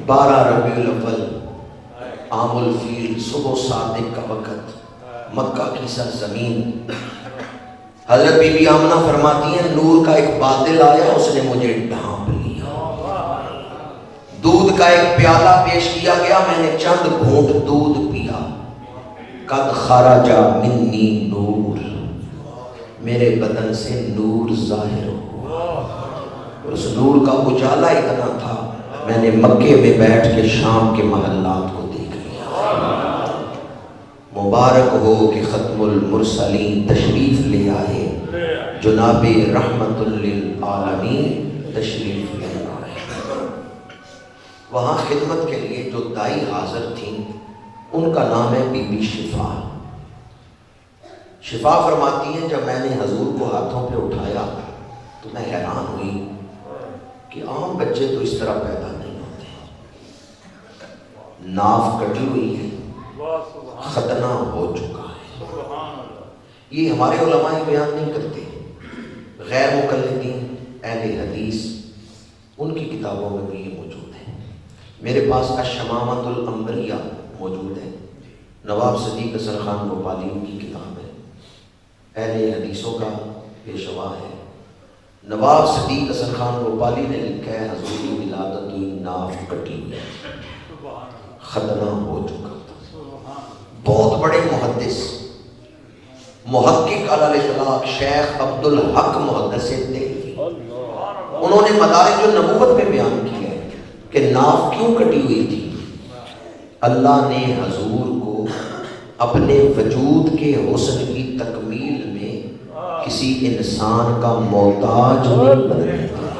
12 ربیع الاول عام الفیل، صبح صادق کا وقت، مکہ کی سرزمین. حضرت بی بی آمنہ فرماتی ہیں نور کا ایک بادل آیا، اس نے مجھے ڈھانپ لیا. دودھ کا ایک پیالہ پیش کیا گیا، میں نے چند گھونٹ دودھ پیا. قد خرج منی نور، میرے بدن سے نور ظاہر ہوا. اس نور کا اجالا اتنا تھا میں نے مکے میں بیٹھ کے شام کے محلات کو دیکھ لیا. مبارک ہو کہ ختم المرسلین تشریف لے آئے، جناب رحمت للعالمین تشریف لے آئے. وہاں خدمت کے لیے جو دائی حاضر تھیں ان کا نام ہے بی بی شفا. شفا فرماتی ہیں جب میں نے حضور کو ہاتھوں پہ اٹھایا تو میں حیران ہوئی کہ عام بچے تو اس طرح پیدا نہیں ہوتے. ناف کٹی ہوئی ہے، ختنہ ہو چکا ہے. یہ ہمارے علماء بیان نہیں کرتے، غیر مقلدین اہل حدیث ان کی کتابوں میں بھی یہ موجود ہے. میرے پاس الشمامۃ الانبریاء موجود ہے، نواب صدیق حسن خان بھوپالی کی کتاب ہے، اہل حدیثوں کا پیشوا ہے. نواب صدیق حسن خان بھوپالی نے لکھا ہے حضور کی ولادت ہوئی، ناف کٹی ہوئی، ختنہ ہو چکا تھا. بہت بڑے محدث محقق علی الاطلاق شیخ عبد الحق محدث دہلوی، انہوں نے مدارج النبوت میں بیان کیا ہے کہ ناف کیوں کٹی ہوئی تھی. اللہ نے حضور کو اپنے وجود کے حسن کی تکمیل میں کسی انسان کا محتاج نہیں بننے دیا.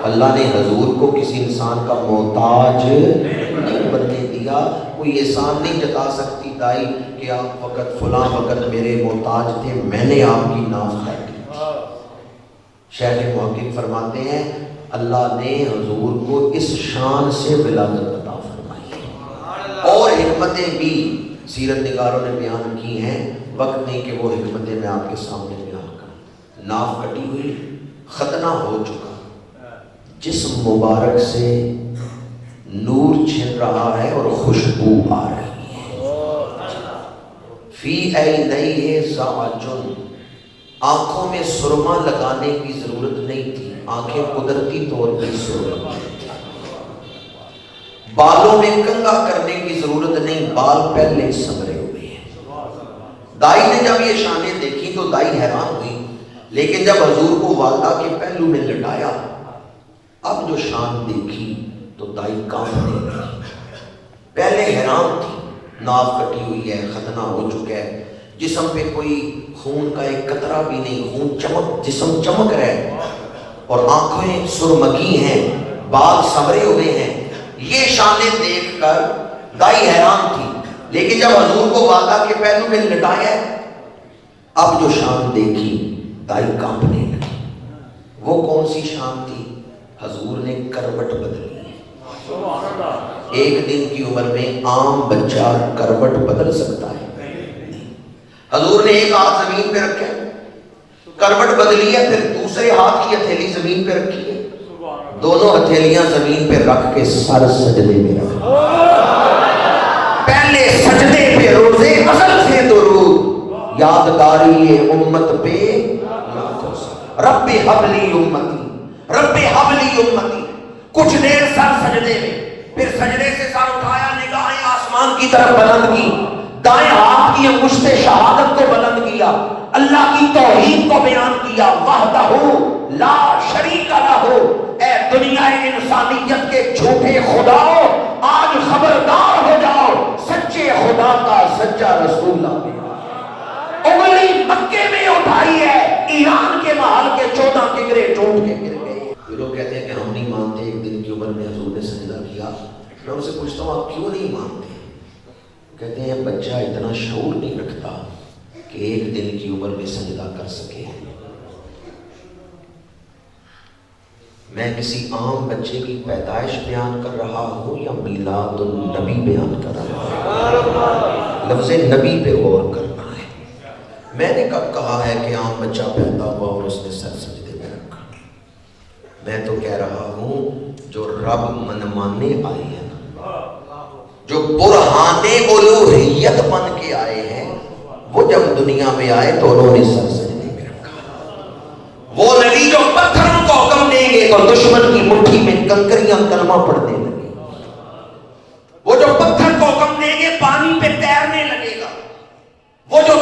اللہ نے حضور کو کسی انسان کا محتاج نہیں بننے دیا. کوئی احسان نہیں جتا سکتی دائی کہ آپ وقت فلاں وقت میرے محتاج تھے، میں نے آپ کی ناف کاٹی. شیخ محقق فرماتے ہیں اللہ نے حضور کو اس شان سے ولادت عطا فرمائی. اور حکمتیں بھی سیرت نگاروں نے بیان کی ہیں، وقت نہیں کہ وہ حکمتیں میں آپ کے سامنے بیان کروں. ناف کٹی ہوئی، ختنہ ہو چکا، جسم مبارک سے نور چھن رہا ہے اور خوشبو آ رہی ہے. فی عینیہ زعجن، آنکھوں میں سرما لگانے کی ضرورت نہیں تھی، آنکھیں قدرتی طور پر سرما تھی. بالوں میں کنگھا کرنے کی ضرورت نہیں، بال پہلے سنورے ہوئے ہیں. دائی نے جب یہ شانیں دیکھی تو دائی حیران ہوئی، لیکن جب حضور کو والدہ کے پہلو میں لٹایا اب جو شان دیکھی تو دائی کانپنے لگی. پہلے حیران تھی، ناف کٹی ہوئی ہے، ختنہ ہو چکا ہے، جسم پہ کوئی خون کا ایک قطرہ بھی نہیں، خون جسم چمک رہا ہے اور آنکھیں سرمگی ہیں، بال سنورے ہوئے ہیں. یہ شانیں دیکھ کر دائی حیران تھی، لیکن جب حضور کو والدہ کے پہلو میں لٹایا اب جو شان دیکھی دائی کانپنے لگی. وہ کون سی شان تھی؟ حضور نے کروٹ بدلی. ایک دن کی عمر میں عام بچہ کروٹ بدل سکتا ہے؟ حضور نے ایک ہاتھ زمین پہ رکھا، کروٹ بدلی ہے، پھر دوسرے ہاتھ کی ہتھیلی زمین پہ رکھی ہے، دونوں ہتھیلیاں زمین پہ رکھ کے سر سجدے میں رکھا. پہلے سجدے پہ روزے اصل سے درود، یادگاری امت پہ رب حبلی امتی، رب حبلی امتی. کچھ دیر سر سجدے میں، پھر سجدے سے سر اٹھایا، نگاہیں آسمان کی طرف بلند کی، دائیں ہاتھ کی انگشت شہادت کو بلند کیا، اللہ کی توحید کو بیان کیا. وحدہ لا شریک لہ. اے دنیا انسانیت کے جھوٹے خداؤ آج خبردار ہو جاؤ، سچے خدا کا سچا رسول آ گیا. انگلی مکے میں اٹھائی ہے، ایران کے محل کے 14 کنگرے ٹوٹ کے گر گئے. لوگ کہتے ہیں کہ ہم نہیں مانتے، ایک دن کی عمر میں حضور نے سجدہ کیا. میں ان سے پوچھتا ہوں آپ کیوں نہیں مانتے؟ کہتے ہیں بچہ اتنا شعور نہیں رکھتا کہ ایک دن کی عمر میں سجدہ کر سکے. میں کسی عام بچے کی پیدائش بیان کر رہا ہوں یا میلاد النبی بیان کر رہا ہوں؟ لفظ نبی پہ غور کرنا ہے. میں نے کب کہا ہے کہ عام بچہ پیدا ہوا اور اس نے سر سجدے میں رکھا؟ میں تو کہہ رہا ہوں جو رب منمانے آئے ہیں نا، جو برہان الوہیت بن کے آئے ہیں، وہ جب دنیا میں آئے تو انہوں نے سر سجدے میں رکھا۔ وہ نبی جو پتھروں کو حکم دیں گے تو دشمن کی مٹھی میں کنکریاں کلمہ پڑھنے لگے، وہ جو پتھر کو حکم دیں گے پانی پہ تیرنے لگے گا، وہ جو